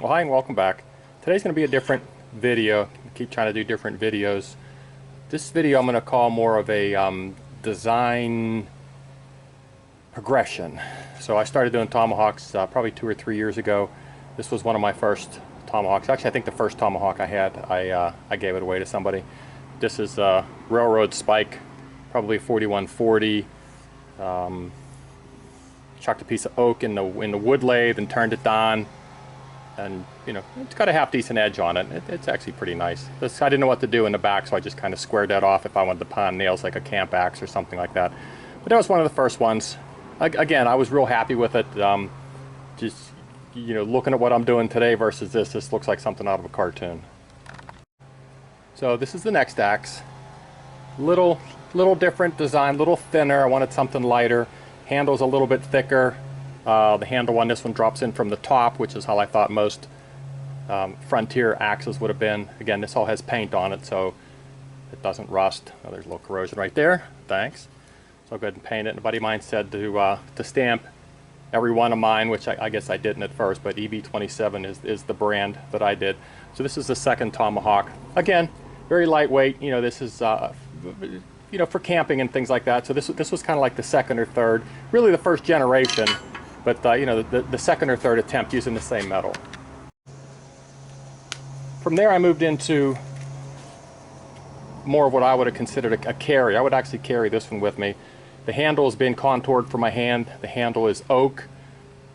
Well, hi and welcome back. Today's going to be a different video. I keep trying to do different videos. This video I'm going to call more of a design progression. So I started doing tomahawks probably 2 or 3 years ago. This was one of my first tomahawks. Actually, I think the first tomahawk I had, I gave it away to somebody. This is a railroad spike, probably 4140. Chucked a piece of oak in the wood lathe and turned it on. And you know, it's got a half decent edge on it. It's actually pretty nice. I didn't know what to do in the back, so I just kind of squared that off if I wanted to pound nails like a camp axe or something like that. But that was one of the first ones. Again, I was real happy with it. Just, you know, looking at what I'm doing today versus this looks like something out of a cartoon. So this is the next axe. Little different design, little thinner. I wanted something lighter. Handle's a little bit thicker. The handle on this one drops in from the top, which is how I thought most frontier axes would have been. Again, this all has paint on it, so it doesn't rust. Oh, there's a little corrosion right there. Thanks. So I'll go ahead and paint it. And a buddy of mine said to stamp every one of mine, which I guess I didn't at first, but EB27 is the brand that I did. So this is the second tomahawk. Again, very lightweight. You know, this is you know, for camping and things like that. So this was kind of like the second or third, really the first generation. But you know, the second or third attempt using the same metal. From there I moved into more of what I would have considered a carry. I would actually carry this one with me. The handle has been contoured for my hand. The handle is oak.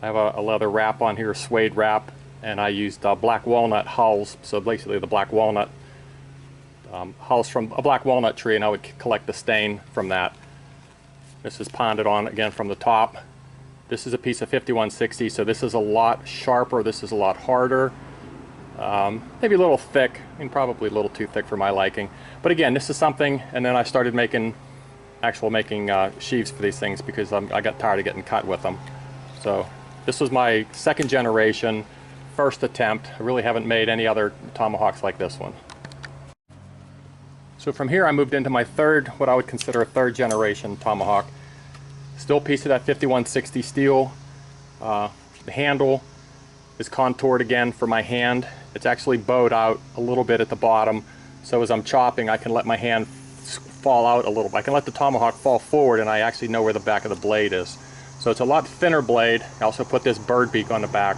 I have a leather wrap on here, suede wrap, and I used black walnut hulls. So basically the black walnut hulls from a black walnut tree, and I would collect the stain from that. This is ponded on again from the top. This is a piece of 5160, so this is a lot sharper, this is a lot harder. Maybe a little thick, I mean probably a little too thick for my liking. But again, this is something, and then I started making sheaves for these things because I got tired of getting cut with them. So this was my second generation, first attempt. I really haven't made any other tomahawks like this one. So from here I moved into my third, what I would consider a third generation tomahawk. Still a piece of that 5160 steel. The handle is contoured again for my hand. It's actually bowed out a little bit at the bottom, so as I'm chopping I can let my hand fall out a little bit. I can let the tomahawk fall forward and I actually know where the back of the blade is. So it's a lot thinner blade. I also put this bird beak on the back.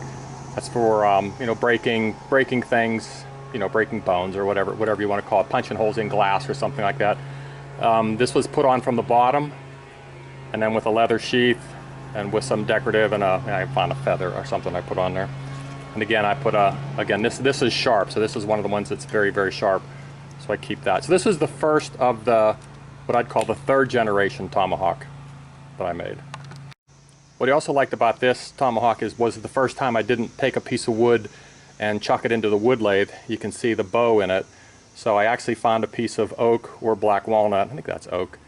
That's for you know, breaking things, you know, breaking bones or whatever you want to call it, punching holes in glass or something like that. This was put on from the bottom, and then with a leather sheath and with some decorative, and I found a feather or something I put on there. And again, I put again, this is sharp, so this is one of the ones that's very, very sharp, so I keep that. So this is the first of the, what I'd call the third generation tomahawk that I made. What I also liked about this tomahawk was the first time I didn't take a piece of wood and chuck it into the wood lathe. You can see the bow in it. So I actually found a piece of oak or black walnut, I think that's oak,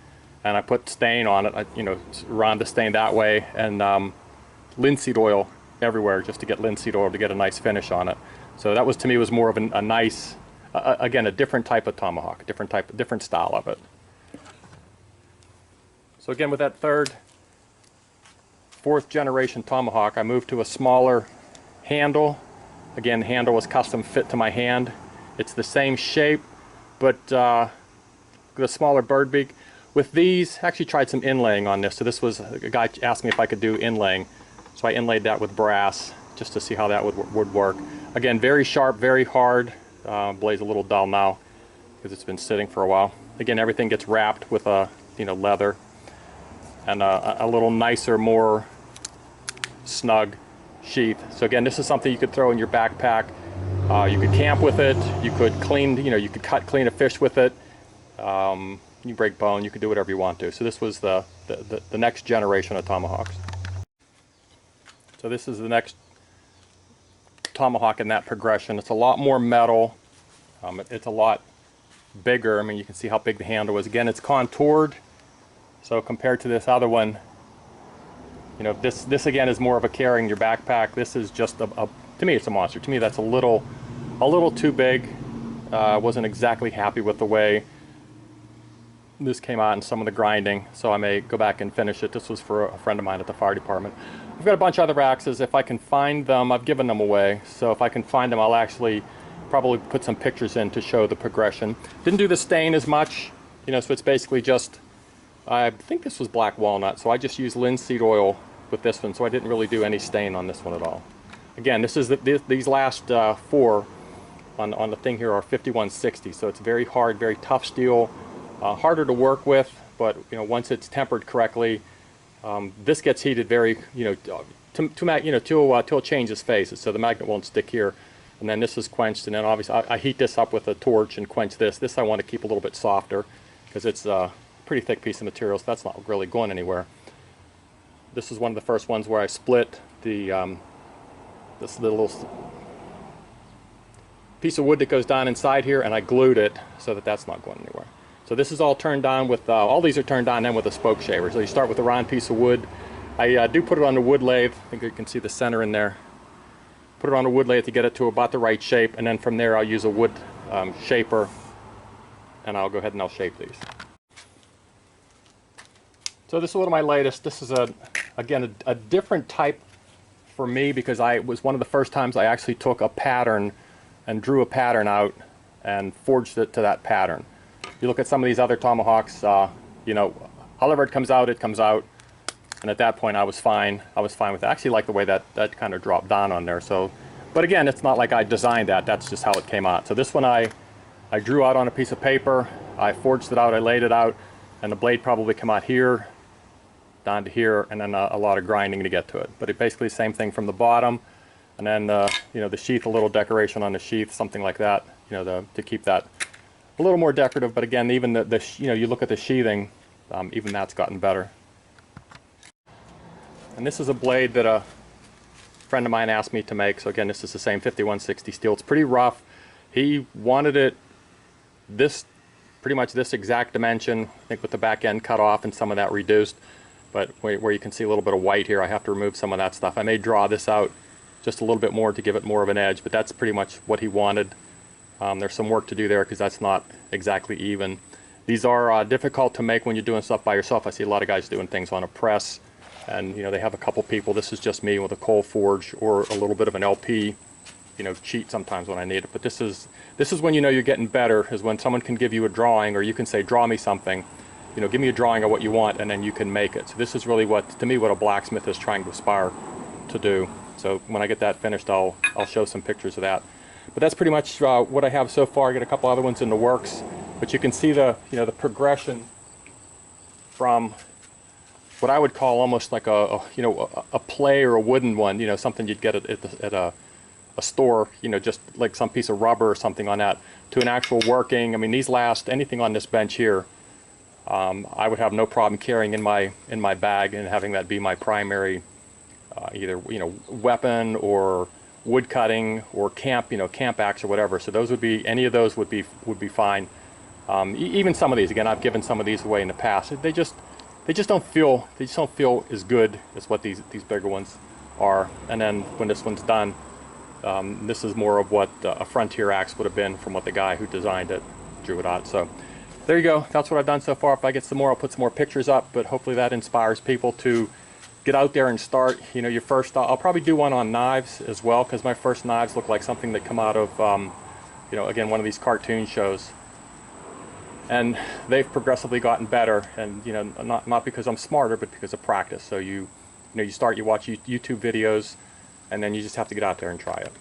and I put stain on it. You know, run the stain that way, and linseed oil everywhere just to get linseed oil to get a nice finish on it. So that was, to me, was more of a nice, again, a different type of tomahawk, different style of it. So again, with that fourth generation tomahawk, I moved to a smaller handle. Again, the handle was custom fit to my hand. It's the same shape, but the smaller bird beak. With these, I actually tried some inlaying on this. So this was, a guy asked me if I could do inlaying. So I inlaid that with brass just to see how that would work. Again, very sharp, very hard. Blade's a little dull now because it's been sitting for a while. Again, everything gets wrapped with you know, leather and a little nicer, more snug sheath. So again, this is something you could throw in your backpack. You could camp with it. You could clean, you know, you could clean a fish with it. You break bone, you can do whatever you want to. So this was the next generation of tomahawks. So this is the next tomahawk in that progression. It's a lot more metal. It's a lot bigger. I mean, you can see how big the handle is. Again, it's contoured. So compared to this other one, you know, this again is more of a carrying your backpack. This is just to me, it's a monster. To me, that's a little too big. Wasn't exactly happy with the way this came out in some of the grinding, so I may go back and finish it. This was for a friend of mine at the fire department. I've got a bunch of other axes. If I can find them, I've given them away, so if I can find them, I'll actually probably put some pictures in to show the progression. Didn't do the stain as much, you know, so it's basically just, I think this was black walnut, so I just used linseed oil with this one, so I didn't really do any stain on this one at all. Again, this is these last four on the thing here are 5160, so it's very hard, very tough steel, harder to work with, but you know, once it's tempered correctly, this gets heated very, you know, till it changes phases, so the magnet won't stick here. And then this is quenched, and then obviously I heat this up with a torch and quench this. This I want to keep a little bit softer because it's a pretty thick piece of material, so that's not really going anywhere. This is one of the first ones where I split the this little piece of wood that goes down inside here, and I glued it so that that's not going anywhere. So this is all turned on with, all these are turned on then with a spoke shaver. So you start with a round piece of wood. I do put it on the wood lathe. I think you can see the center in there. Put it on a wood lathe to get it to about the right shape, and then from there I'll use a wood shaper, and I'll go ahead and I'll shape these. So this is one of my latest. This is again a different type for me because it was one of the first times I actually took a pattern and drew a pattern out and forged it to that pattern. You look at some of these other tomahawks, you know, however it comes out, and at that point I was fine. I was fine with it. I actually like the way that kind of dropped down on there. So, but again, it's not like I designed that. That's just how it came out. So this one I drew out on a piece of paper. I forged it out. I laid it out, and the blade probably come out here, down to here, and then a lot of grinding to get to it. But it basically the same thing from the bottom, and then you know, the sheath, a little decoration on the sheath, something like that. You know, to keep that a little more decorative. But again, even you know, you look at the sheathing, even that's gotten better. And this is a blade that a friend of mine asked me to make. So again, this is the same 5160 steel. It's pretty rough. He wanted it pretty much this exact dimension, I think with the back end cut off and some of that reduced. But where you can see a little bit of white here, I have to remove some of that stuff. I may draw this out just a little bit more to give it more of an edge, but that's pretty much what he wanted. There's some work to do there because that's not exactly even. These are difficult to make when you're doing stuff by yourself. I see a lot of guys doing things on a press, and you know, they have a couple people. This is just me with a coal forge or a little bit of an LP, you know, cheat sometimes when I need it. But this is when you know you're getting better, is when someone can give you a drawing, or you can say, draw me something, you know, give me a drawing of what you want, and then you can make it. So this is really to me what a blacksmith is trying to aspire to do. So when I get that finished, I'll show some pictures of that. But that's pretty much what I have so far. I got a couple other ones in the works, but you can see the progression from what I would call almost like a play or a wooden one, you know, something you'd get at a store, you know, just like some piece of rubber or something on that, to an actual working. I mean, these last, anything on this bench here, I would have no problem carrying in my bag and having that be my primary either, you know, weapon or wood cutting or camp axe or whatever. So those would be, any of those would be fine. Even some of these, again, I've given some of these away in the past. They just don't feel as good as what these bigger ones are. And then when this one's done, this is more of what a frontier axe would have been from what the guy who designed it drew it out. So there you go. That's what I've done so far. If I get some more, I'll put some more pictures up, but hopefully that inspires people to get out there and start, you know, your first. I'll probably do one on knives as well, because my first knives look like something that come out of, you know, again, one of these cartoon shows. And they've progressively gotten better, and you know, not because I'm smarter, but because of practice. So you watch YouTube videos, and then you just have to get out there and try it.